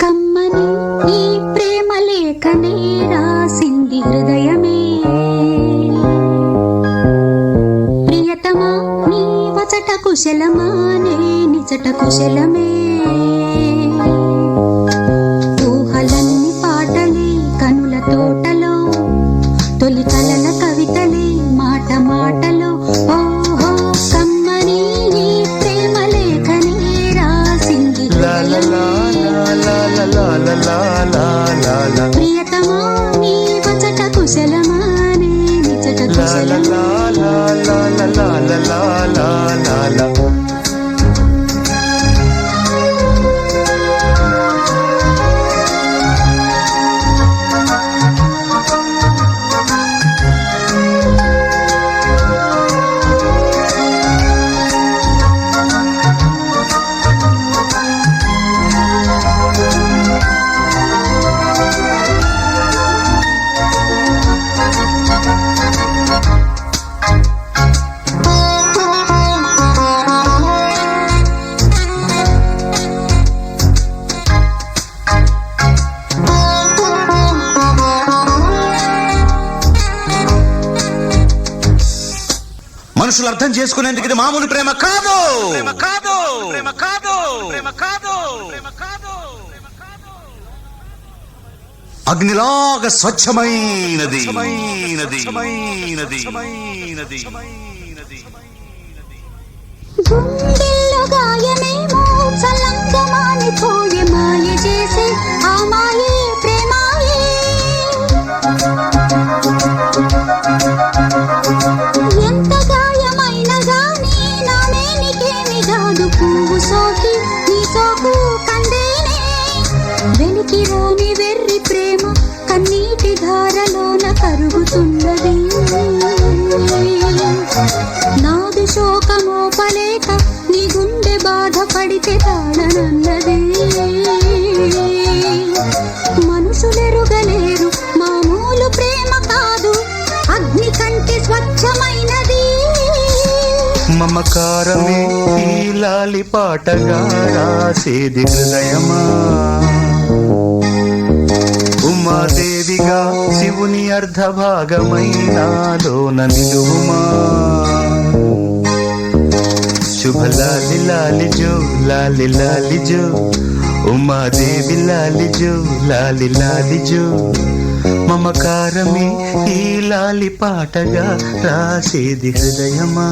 కమ్మని ఈ ప్రేమ లేఖనే రాసింది హృదయమే. ప్రియతమా నీ వచట కుశలమా నే నిజట కుశలమే. ఊహలన్ని పాటలే కనుల తోటలో, తొలి కలల కవితలే మాట మాటలో. ఓహో కమ్మని ఈ ప్రేమ లేఖనే రాసింది హృదయమే. ప్రియతమా నీ వచట కుశలమా నే నిజట కుశలమే. మనుషులు అర్థం చేసుకునేందుకు ఇది మామూలు ప్రేమ కాదు. అగ్నిలాగా స్వచ్ఛమైనది. గుండెల్లో గాయమేమో చల్లంగమాని పోయే మాయ చేసే ఆ మాయే ప్రేమాయే. ఎంత గాయమైన గానీ నానే నీకేమి కాదు. పువ్వు సోకి నీ సోకు కందేనే. వెలికి రాని వెర్రి ప్రేమ కన్నీటి ధారలోన కరుగుతున్నది. నాదు శోకమోపలేక నీ గుండె బాధపడితే తాళనన్నది. మనుషులెరుగలేరు మామూలు ప్రేమ కాదు, అగ్ని కంటే స్వచ్ఛమైనది. మమకారమే ఈ లాలి పాటగా రాసేది హృదయమా. ఉమాదేవిగా శివుని అర్ధభాగమైనాలోన నిలువుమా. శుభ లాలి లాలి జో లాలి లాలి జో, ఉమాదేవి లాలి జో లాలి లాలి జో. మమకారమే ఈ లాలి పాటగా రాసేది హృదయమా.